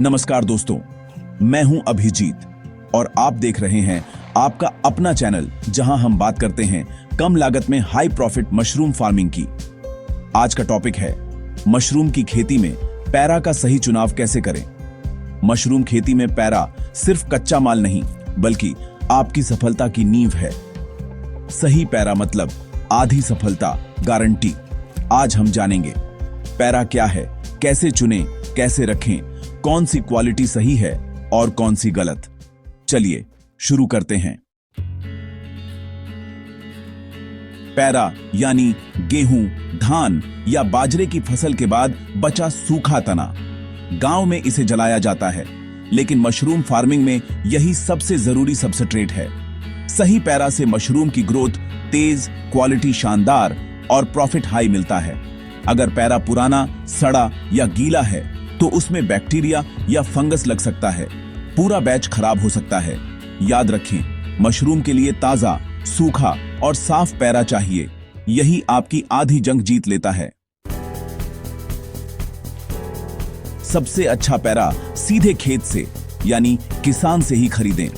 नमस्कार दोस्तों, मैं हूं अभिजीत और आप देख रहे हैं आपका अपना चैनल जहां हम बात करते हैं कम लागत में हाई प्रॉफिट मशरूम फार्मिंग की। आज का टॉपिक है मशरूम की खेती में पैरा का सही चुनाव कैसे करें। मशरूम खेती में पैरा सिर्फ कच्चा माल नहीं बल्कि आपकी सफलता की नींव है। सही पैरा मतलब आधी सफलता गारंटी। आज हम जानेंगे पैरा क्या है, कैसे चुनें, कैसे रखें, कौन सी क्वालिटी सही है और कौन सी गलत। चलिए शुरू करते हैं। पैरा यानी गेहूं, धान या बाजरे की फसल के बाद बचा सूखा तना। गांव में इसे जलाया जाता है, लेकिन मशरूम फार्मिंग में यही सबसे जरूरी सबस्ट्रेट है। सही पैरा से मशरूम की ग्रोथ तेज, क्वालिटी शानदार और प्रॉफिट हाई मिलता है। अगर पैरा पुराना, सड़ा या गीला है तो उसमें बैक्टीरिया या फंगस लग सकता है, पूरा बैच खराब हो सकता है। याद रखें, मशरूम के लिए ताजा, सूखा और साफ पैरा चाहिए। यही आपकी आधी जंग जीत लेता है। सबसे अच्छा पैरा सीधे खेत से यानी किसान से ही खरीदें।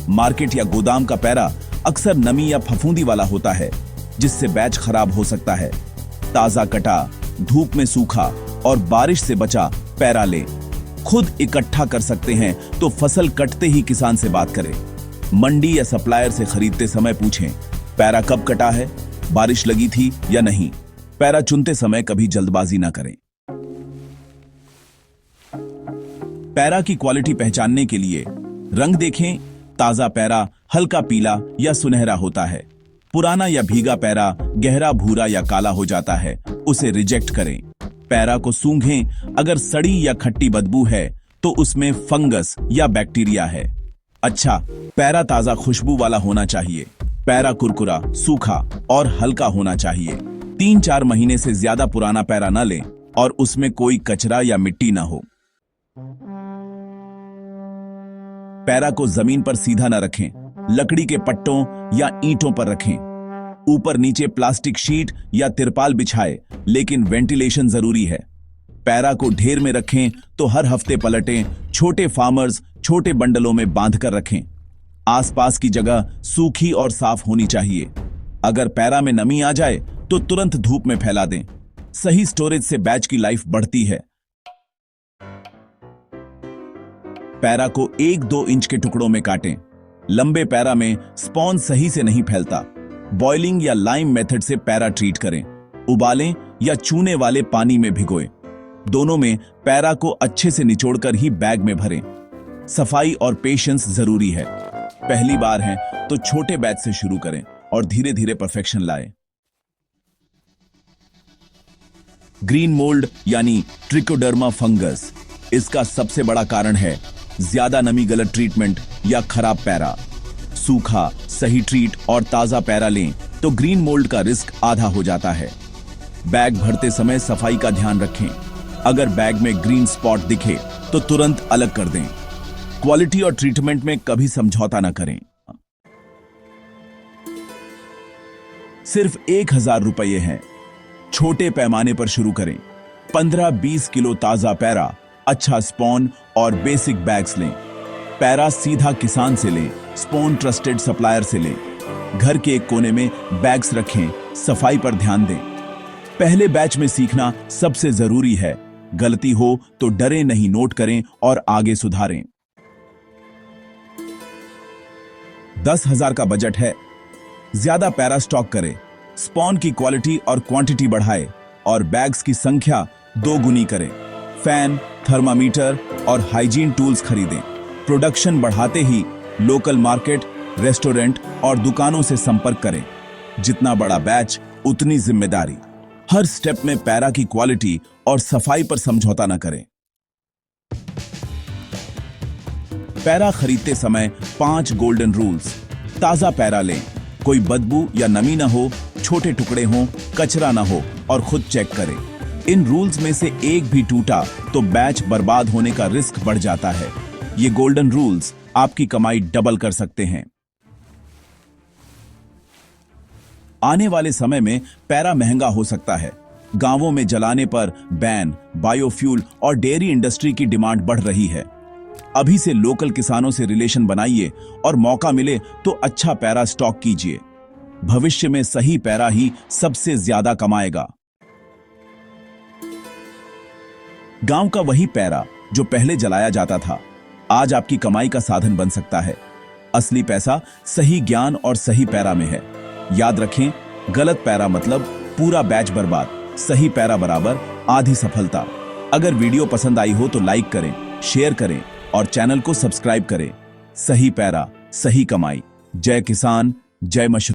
मार्केट या गोदाम का पैरा अक्सर नमी या फफूंदी वाला होता है, जिससे बैच खराब हो सकता है। ताजा कटा, धूप में सूखा और बारिश से बचा पैरा लें। खुद इकट्ठा कर सकते हैं तो फसल कटते ही किसान से बात करें। मंडी या सप्लायर से खरीदते समय पूछें, पैरा कब कटा है, बारिश लगी थी या नहीं। पैरा चुनते समय कभी जल्दबाजी ना करें। पैरा की क्वालिटी पहचानने के लिए रंग देखें। ताजा पैरा हल्का पीला या सुनहरा होता है। पुराना या भीगा पैरा गहरा भूरा या काला हो जाता है, उसे रिजेक्ट करें। पैरा को सूंघें, अगर सड़ी या खट्टी बदबू है तो उसमें फंगस या बैक्टीरिया है। अच्छा, पैरा ताजा खुशबू वाला होना चाहिए। पैरा कुरकुरा, सूखा और हल्का होना चाहिए। 3-4 महीने से ज्यादा पुराना पैरा न लें और उसमें कोई कचरा या मिट्टी ना हो। पैरा को जमीन पर सीधा न रखें, लकड़ी के पट्टों या ईंटों पर रखें। ऊपर नीचे प्लास्टिक शीट या तिरपाल बिछाए, लेकिन वेंटिलेशन जरूरी है। पैरा को ढेर में रखें तो हर हफ्ते पलटें। छोटे फार्मर्स छोटे बंडलों में बांधकर रखें। आसपास की जगह सूखी और साफ होनी चाहिए। अगर पैरा में नमी आ जाए तो तुरंत धूप में फैला दें। सही स्टोरेज से बैच की लाइफ बढ़ती है। पैरा को 1-2 इंच के टुकड़ों में काटें। लंबे पैरा में स्पॉन सही से नहीं फैलता। बॉइलिंग या लाइम मेथड से पैरा ट्रीट करें। उबालें या चूने वाले पानी में भिगोएं। दोनों में पैरा को अच्छे से निचोड़कर ही बैग में भरें। सफाई और पेशेंस जरूरी है। पहली बार है तो छोटे बैच से शुरू करें और धीरे धीरे परफेक्शन लाएं। ग्रीन मोल्ड यानी ट्रिकोडर्मा फंगस, इसका सबसे बड़ा कारण है ज्यादा नमी, गलत ट्रीटमेंट या खराब पैरा। सूखा, सही ट्रीट और ताजा पैरा लें तो ग्रीन मोल्ड का रिस्क आधा हो जाता है। बैग भरते समय सफाई का ध्यान रखें। अगर बैग में ग्रीन स्पॉट दिखे तो तुरंत अलग कर दें। क्वालिटी और ट्रीटमेंट में कभी समझौता ना करें। सिर्फ 1000 रुपये हैं। छोटे पैमाने पर शुरू करें। 15-20 किलो ताजा पैरा, अच्छा स्पॉन और बेसिक बैग्स लें। पैरा सीधा किसान से लें, स्पॉन ट्रस्टेड सप्लायर से लें। घर के एक कोने में बैग्स रखें, सफाई पर ध्यान दें। पहले बैच में सीखना सबसे जरूरी है। गलती हो तो डरे नहीं, नोट करें और आगे सुधारें। 10,000 का बजट है, ज्यादा पैरा स्टॉक करें। स्पॉन की क्वालिटी और क्वांटिटी बढ़ाएं और बैग्स की संख्या 2 गुनी करें। फैन, थर्मामीटर और हाइजीन टूल्स खरीदें। प्रोडक्शन बढ़ाते ही लोकल मार्केट, रेस्टोरेंट और दुकानों से संपर्क करें। जितना बड़ा बैच उतनी जिम्मेदारी। हर स्टेप में पैरा की क्वालिटी और सफाई पर समझौता न करें। पैरा खरीदते समय 5 गोल्डन रूल्स। ताजा पैरा लें, कोई बदबू या नमी ना हो, छोटे टुकड़े हों, कचरा ना हो और खुद चेक करें। इन रूल्स में से एक भी टूटा तो बैच बर्बाद होने का रिस्क बढ़ जाता है। ये गोल्डन रूल्स आपकी कमाई डबल कर सकते हैं। आने वाले समय में पैरा महंगा हो सकता है। गांवों में जलाने पर बैन, बायोफ्यूल और डेयरी इंडस्ट्री की डिमांड बढ़ रही है। अभी से लोकल किसानों से रिलेशन बनाइए और मौका मिले तो अच्छा पैरा स्टॉक कीजिए। भविष्य में सही पैरा ही सबसे ज्यादा कमाएगा। गांव का वही पैरा जो पहले जलाया जाता था, आज आपकी कमाई का साधन बन सकता है। असली पैसा सही ज्ञान और सही पैरा में है। याद रखें, गलत पैरा मतलब पूरा बैच बर्बाद, सही पैरा बराबर आधी सफलता। अगर वीडियो पसंद आई हो तो लाइक करें, शेयर करें और चैनल को सब्सक्राइब करें। सही पैरा, सही कमाई। जय किसान, जय मशरूम।